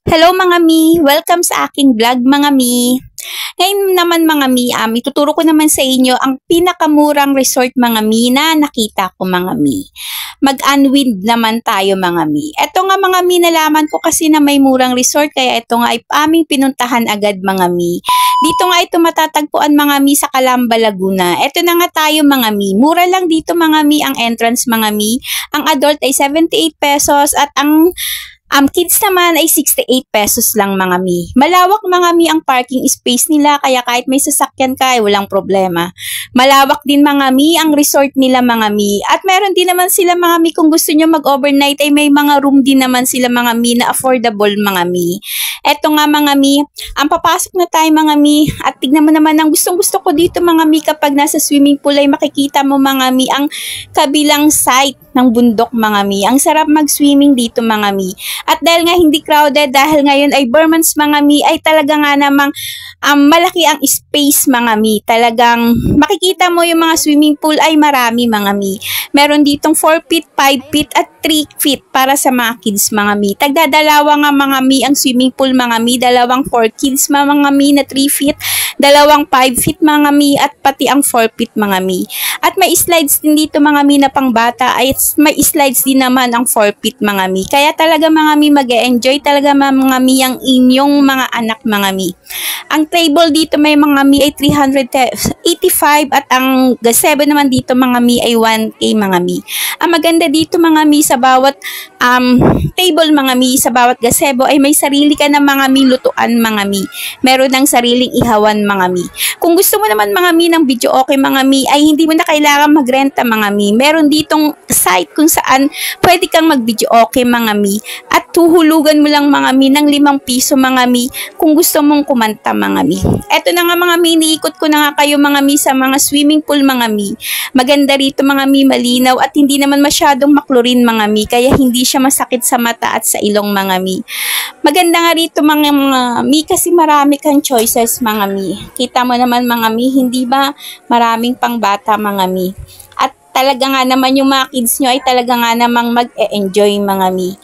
Hello mga mi! Welcome sa aking vlog mga mi! Ngayon naman mga mi, ituturo ko naman sa inyo ang pinakamurang resort mga mi na nakita ko mga mi. Mag-unwind naman tayo mga mi. Ito nga mga mi, nalaman ko kasi na may murang resort kaya ito nga ay aming pinuntahan agad mga mi. Dito nga ito matatagpuan mga mi sa Calamba, Laguna. Ito na nga tayo mga mi. Mura lang dito mga mi ang entrance mga mi. Ang adult ay 78 pesos at ang kids naman ay 68 pesos lang mga mi. Malawak mga mi ang parking space nila kaya kahit may sasakyan ka ay walang problema. Malawak din mga mi ang resort nila mga mi. At meron din naman sila mga mi kung gusto nyo mag-overnight ay may mga room din naman sila mga mi na affordable mga mi. Eto nga mga mi, ang papasok na tayo mga mi at tignan mo naman ang gustong-gusto ko dito mga mi kapag nasa swimming pool ay makikita mo mga mi ang kabilang side ng bundok mga mi. Ang sarap mag-swimming dito mga mi. At dahil nga hindi crowded, dahil ngayon ay bare months mga mi, ay talaga nga namang malaki ang space mga mi. Talagang makikita mo yung mga swimming pool ay marami mga mi. Meron ditong 4 feet, 5 feet at 3 feet para sa mga kids mga mi. Tagdadalawa nga mga mi ang swimming pool mga mi. Dalawang 4 kids mga mi na 3 feet. Dalawang 5 feet mga mi at pati ang 4 feet mga mi. At may slides din dito mga mi na pangbata ay may slides din naman ang 4 feet mga mi. Kaya talaga mga mi mag-e-enjoy talaga mga mi ang inyong mga anak mga mi. Ang table dito may mga mi ay 385 at ang gazebo naman dito mga mi ay 1K mga mi. Ang maganda dito mga mi sa bawat table mga mi, sa bawat gazebo ay may sarili ka na mga mi lutuan mga mi. Meron ng sariling ihawan mga mi. Kung gusto mo naman mga mi ng video okay mga mi ay hindi mo na kailangan magrenta mga mi. Meron ditong site kung saan pwede kang mag-video okay mga mi at tuhulugan mo lang mga mi ng 5 piso mga mi kung gusto mong kumanta mga mi. Eto na nga mga mi, niikot ko na nga kayo mga mi sa mga swimming pool mga mi. Maganda rito mga mi, malinaw at hindi naman masyadong maklorin mga mi kaya hindi siya masakit sa mata at sa ilong mga mi. Maganda nga rito mga mi kasi marami kang choices mga mi. Kita mo naman mga mi, hindi ba maraming pangbata mga mi. At talaga nga naman yung mga kids nyo ay talaga nga namang mag-e-enjoy mga mi.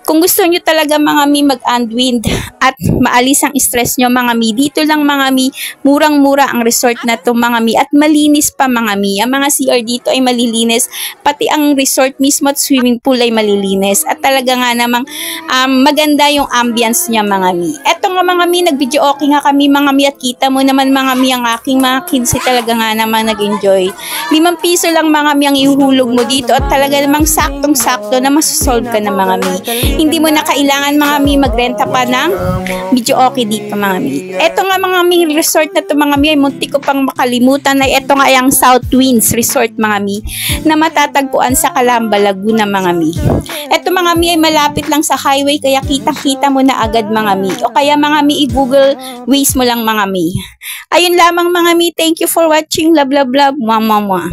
Kung gusto nyo talaga mga mi mag-unwind at maalis ang stress nyo mga mi, dito lang mga mi, murang-mura ang resort na to mga mi at malinis pa mga mi. Ang mga CR dito ay malilinis, pati ang resort mismo at swimming pool ay malilinis at talaga nga namang maganda yung ambience niya mga mi. Eto nga mga mi, nag-video okay nga kami mga mi at kita mo naman mga mi ang aking mga kids ay talaga nga namang nag-enjoy. 5 piso lang mga mi ang ihuhulog mo dito at talaga namang saktong-sakto na masosolve ka na mga mi. Hindi mo na kailangan mga mi magrenta pa ng video okay dito mga mi. Ito nga mga mi, resort na to mga mi ay munti ko pang makalimutan ay ito nga ay ang South Winds Resort mga mi na matatagpuan sa Calamba, Laguna mga mi. Ito mga mi ay malapit lang sa highway kaya kitang-kita mo na agad mga mi. O kaya mga mi i-Google Waze mo lang mga mi. Ayun lamang mga mi, thank you for watching. Love, love, love. Mwah, mwah, mwah.